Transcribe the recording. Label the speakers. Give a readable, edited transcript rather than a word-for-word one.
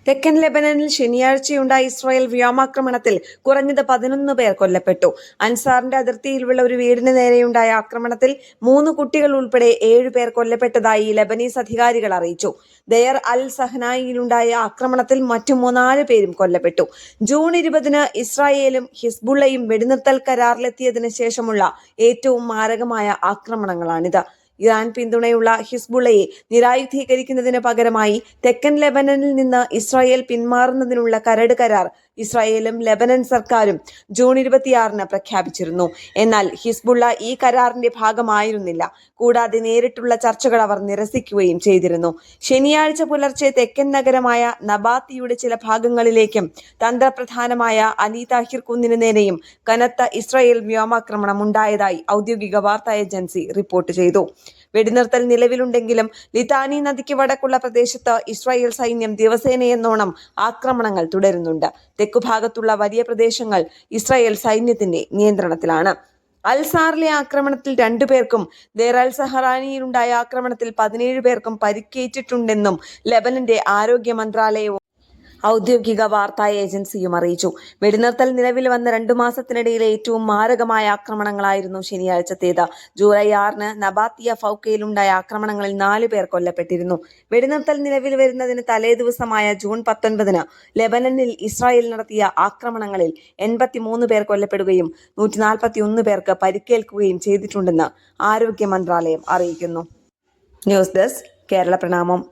Speaker 1: തെക്കൻ ലെബനനിൽ ശനിയാഴ്ചയുണ്ടായ ഇസ്രായേൽ വ്യോമാക്രമണത്തിൽ കുറഞ്ഞത് 11 പേർ കൊല്ലപ്പെട്ടു. അൻസാറിന്റെ അതിർത്തിയിലുള്ള ഒരു വീടിന് നേരെയുണ്ടായ ആക്രമണത്തിൽ 3 കുട്ടികൾ ഉൾപ്പെടെ 7 പേർ കൊല്ലപ്പെട്ടതായി ലെബനീസ് അധികാരികൾ അറിയിച്ചു. ദയർ അൽ സഹനായിലുണ്ടായ ആക്രമണത്തിൽ മറ്റു 4 പേരും കൊല്ലപ്പെട്ടു. ജൂൺ 20-ന് ഇസ്രായേലും ഹിസ്ബുള്ളയും വെടിനിർത്തൽ കരാറിലെത്തിയതിനു ശേഷമുള്ള ഏറ്റവും മാരകമായ ആക്രമണങ്ങളാണിത്. ഇറാൻ പിന്തുണയുള്ള ഹിസ്ബുള്ളയെ നിരായുധീകരിക്കുന്നതിന് പകരമായി തെക്കൻ ലെബനനിൽ നിന്ന് ഇസ്രായേൽ പിന്മാറുന്നതിനുള്ള കരട് കരാർ ഇസ്രായേലും ലെബനൻ സർക്കാരും ജൂൺ 26-ന് പ്രഖ്യാപിച്ചിരുന്നു. എന്നാൽ ഹിസ്ബുള്ള ഈ കരാറിന്റെ ഭാഗമായിരുന്നില്ല. കൂടാതെ നേരിട്ടുള്ള ചർച്ചകൾ അവർ നിരസിക്കുകയും ചെയ്തിരുന്നു. ശനിയാഴ്ച പുലർച്ചെ തെക്കൻ നഗരമായ നബാത്തിയുടെ ചില ഭാഗങ്ങളിലേക്കും തന്ത്രപ്രധാനമായ അലി താഹിർ കുന്നിന് നേരെയും കനത്ത ഇസ്രായേൽ വ്യോമാക്രമണം ഉണ്ടായതായി ഔദ്യോഗിക വാർത്താ ഏജൻസി റിപ്പോർട്ട് ചെയ്തു. വെടിനിർത്തൽ നിലവിലുണ്ടെങ്കിലും ലിതാനി നദിക്ക് വടക്കുള്ള പ്രദേശത്ത് ഇസ്രായേൽ സൈന്യം ദിവസേനയെന്നോണം ആക്രമണങ്ങൾ തുടരുന്നുണ്ട്. തെക്കുഭാഗത്തുള്ള വലിയ പ്രദേശങ്ങൾ ഇസ്രായേൽ സൈന്യത്തിന്റെ നിയന്ത്രണത്തിലാണ്. അൽസാറിലെ ആക്രമണത്തിൽ 2 പേർക്കും ദേർ അൽ സഹറാനിയിലുണ്ടായ ആക്രമണത്തിൽ 17 പേർക്കും പരിക്കേറ്റിട്ടുണ്ടെന്നും ലെബനന്റെ ആരോഗ്യ മന്ത്രാലയവും ഔദ്യോഗിക വാർത്താ ഏജൻസിയും അറിയിച്ചു. വെടിനിർത്തൽ നിലവിൽ വന്ന 2 മാസത്തിനിടയിലെ ഏറ്റവും മാരകമായ ആക്രമണങ്ങളായിരുന്നു ശനിയാഴ്ചത്തേത്. ജൂലൈ 6-ന് നബാത്തിയ ഫൗക്കയിലുണ്ടായ ആക്രമണങ്ങളിൽ 4 പേർ കൊല്ലപ്പെട്ടിരുന്നു. വെടിനിർത്തൽ നിലവിൽ വരുന്നതിന് തലേദിവസമായ ജൂൺ 19-ന് ലെബനനിൽ ഇസ്രായേൽ നടത്തിയ ആക്രമണങ്ങളിൽ 83 പേർ കൊല്ലപ്പെടുകയും 141 പേർക്ക് പരിക്കേൽക്കുകയും ചെയ്തിട്ടുണ്ടെന്ന് ആരോഗ്യ മന്ത്രാലയം അറിയിക്കുന്നു. ന്യൂസ് ഡെസ്ക് കേരള പ്രണാമം.